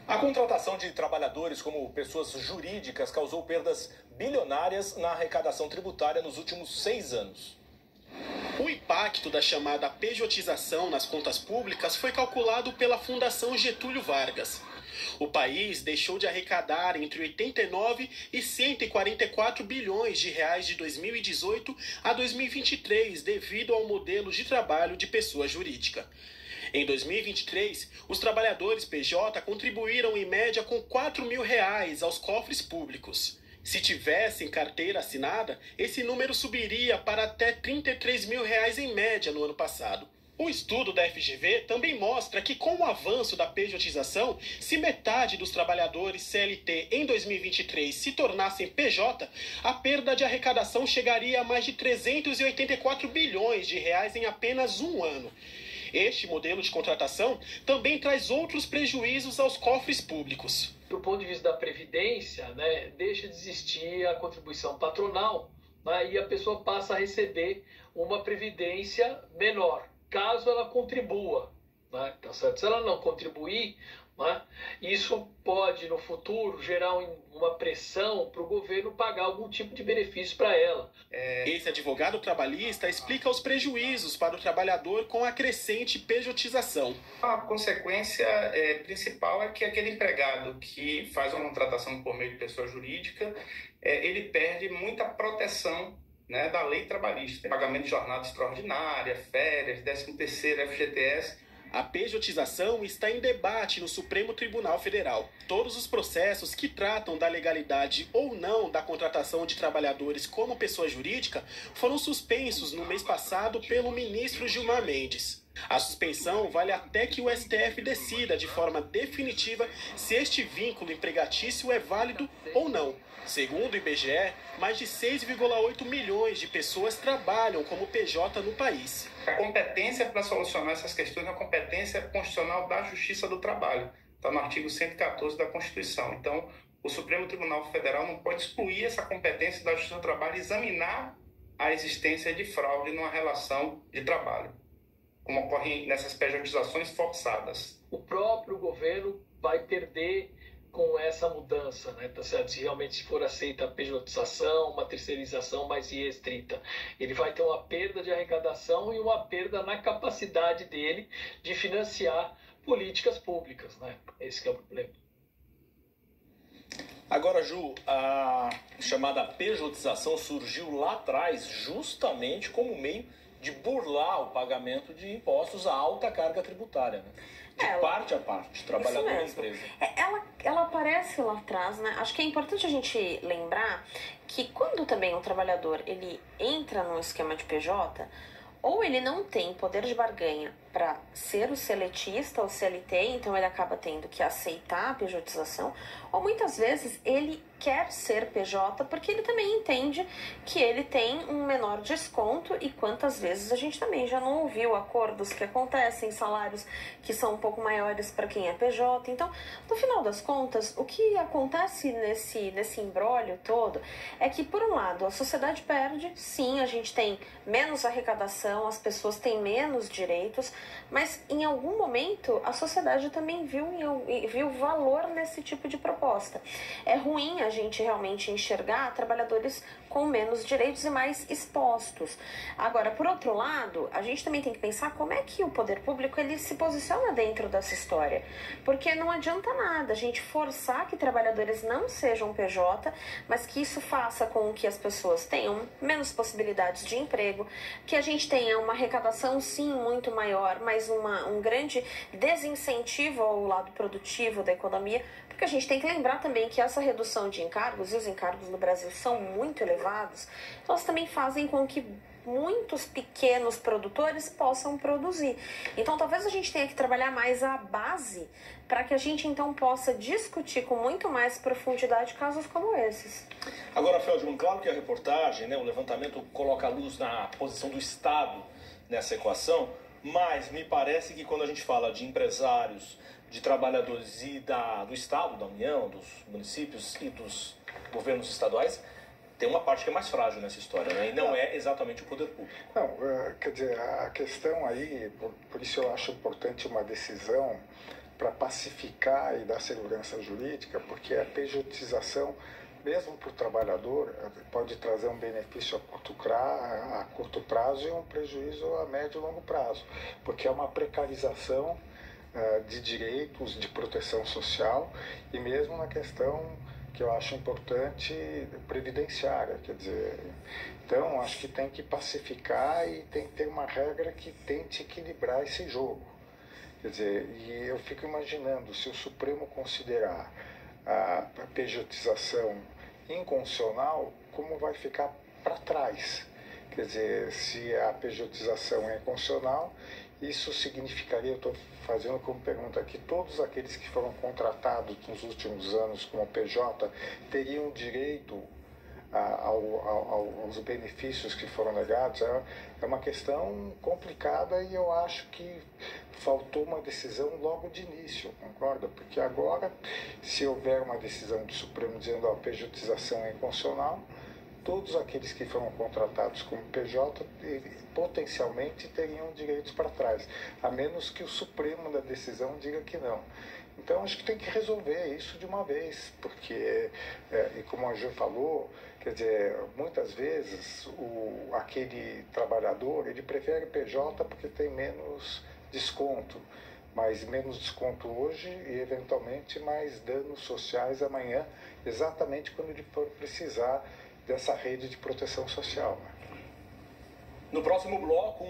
A contratação de trabalhadores como pessoas jurídicas causou perdas bilionárias na arrecadação tributária nos últimos 6 anos. O impacto da chamada pejotização nas contas públicas foi calculado pela Fundação Getúlio Vargas. O país deixou de arrecadar entre 89 e 144 bilhões de reais de 2018 a 2023 devido ao modelo de trabalho de pessoa jurídica. Em 2023, os trabalhadores PJ contribuíram em média com R$ 4.000 aos cofres públicos. Se tivessem carteira assinada, esse número subiria para até R$ 33.000 em média no ano passado. O estudo da FGV também mostra que, com o avanço da pejotização, se metade dos trabalhadores CLT em 2023 se tornassem PJ, a perda de arrecadação chegaria a mais de 384 bilhões de reais em apenas um ano. Este modelo de contratação também traz outros prejuízos aos cofres públicos. Do ponto de vista da Previdência, deixa de existir a contribuição patronal, e a pessoa passa a receber uma previdência menor, caso ela contribua. Tá certo? Se ela não contribuir, isso pode, no futuro, gerar uma pressão para o governo pagar algum tipo de benefício para ela. Esse advogado trabalhista explica os prejuízos para o trabalhador com a crescente pejotização. A consequência principal é que aquele empregado que faz uma contratação por meio de pessoa jurídica, ele perde muita proteção, da lei trabalhista. Pagamento de jornada extraordinária, férias, 13º, FGTS. A pejotização está em debate no Supremo Tribunal Federal. Todos os processos que tratam da legalidade ou não da contratação de trabalhadores como pessoa jurídica foram suspensos no mês passado pelo ministro Gilmar Mendes. A suspensão vale até que o STF decida de forma definitiva se este vínculo empregatício é válido ou não. Segundo o IBGE, mais de 6,8 milhões de pessoas trabalham como PJ no país. A competência para solucionar essas questões é a competência constitucional da Justiça do Trabalho. Está no artigo 114 da Constituição. Então, o Supremo Tribunal Federal não pode excluir essa competência da Justiça do Trabalho e examinar a existência de fraude numa relação de trabalho, como ocorre nessas pejotizações forçadas. O próprio governo vai perder com essa mudança, tá certo? Se realmente for aceita a pejotização, uma terceirização mais restrita. Ele vai ter uma perda de arrecadação e uma perda na capacidade dele de financiar políticas públicas, Esse que é o problema. Agora, Ju, a chamada pejotização surgiu lá atrás justamente como meio de burlar o pagamento de impostos à alta carga tributária, De parte a parte, trabalhador da empresa. Ela aparece lá atrás, Acho que é importante a gente lembrar que quando também o trabalhador ele entra no esquema de PJ, ou ele não tem poder de barganha para ser o seletista ou CLT, então ele acaba tendo que aceitar a pejotização, ou muitas vezes ele quer ser PJ porque ele também entende que ele tem um menor desconto, e quantas vezes a gente também já não ouviu acordos que acontecem, salários que são um pouco maiores para quem é PJ. Então, no final das contas, o que acontece nesse imbróglio todo é que, por um lado, a sociedade perde, sim, a gente tem menos arrecadação, as pessoas têm menos direitos, mas em algum momento a sociedade também viu valor nesse tipo de proposta. É ruim a gente realmente enxergar trabalhadores com menos direitos e mais expostos. Agora, por outro lado, a gente também tem que pensar como é que o poder público ele se posiciona dentro dessa história, porque não adianta nada a gente forçar que trabalhadores não sejam PJ, mas que isso faça com que as pessoas tenham menos possibilidades de emprego, que a gente tenha uma arrecadação sim muito maior, mas um grande desincentivo ao lado produtivo da economia, porque a gente tem que lembrar também que essa redução de encargos, e os encargos no Brasil são muito elevados, elas também fazem com que muitos pequenos produtores possam produzir. Então talvez a gente tenha que trabalhar mais a base para que a gente então possa discutir com muito mais profundidade casos como esses. Agora, Feldman, claro que a reportagem, o levantamento coloca a luz na posição do Estado nessa equação, mas me parece que quando a gente fala de empresários, de trabalhadores e do Estado, da União, dos municípios e dos governos estaduais, tem uma parte que é mais frágil nessa história, E não é exatamente o poder público. Não, quer dizer, a questão aí, por isso eu acho importante uma decisão para pacificar e dar segurança jurídica, porque a pejotização, mesmo para o trabalhador, pode trazer um benefício a curto prazo e um prejuízo a médio e longo prazo, porque é uma precarização de direitos de proteção social e mesmo na questão que eu acho importante, previdenciária, quer dizer, então acho que tem que pacificar e tem que ter uma regra que tente equilibrar esse jogo. Quer dizer, e eu fico imaginando, se o Supremo considerar a pejotização inconstitucional, como vai ficar para trás. Quer dizer, se a pejotização é inconstitucional, isso significaria, eu estou fazendo como pergunta aqui, todos aqueles que foram contratados nos últimos anos como PJ teriam direito aos benefícios que foram negados? É uma questão complicada e eu acho que faltou uma decisão logo de início, concorda? Porque agora, se houver uma decisão do Supremo dizendo que a pejotização é inconstitucional, todos aqueles que foram contratados como PJ potencialmente teriam direitos para trás, a menos que o Supremo da decisão diga que não. Então acho que tem que resolver isso de uma vez, porque, e como a Ju falou, quer dizer, muitas vezes aquele trabalhador, ele prefere PJ porque tem menos desconto, mas menos desconto hoje e eventualmente mais danos sociais amanhã, exatamente quando ele for precisar dessa rede de proteção social. No próximo bloco,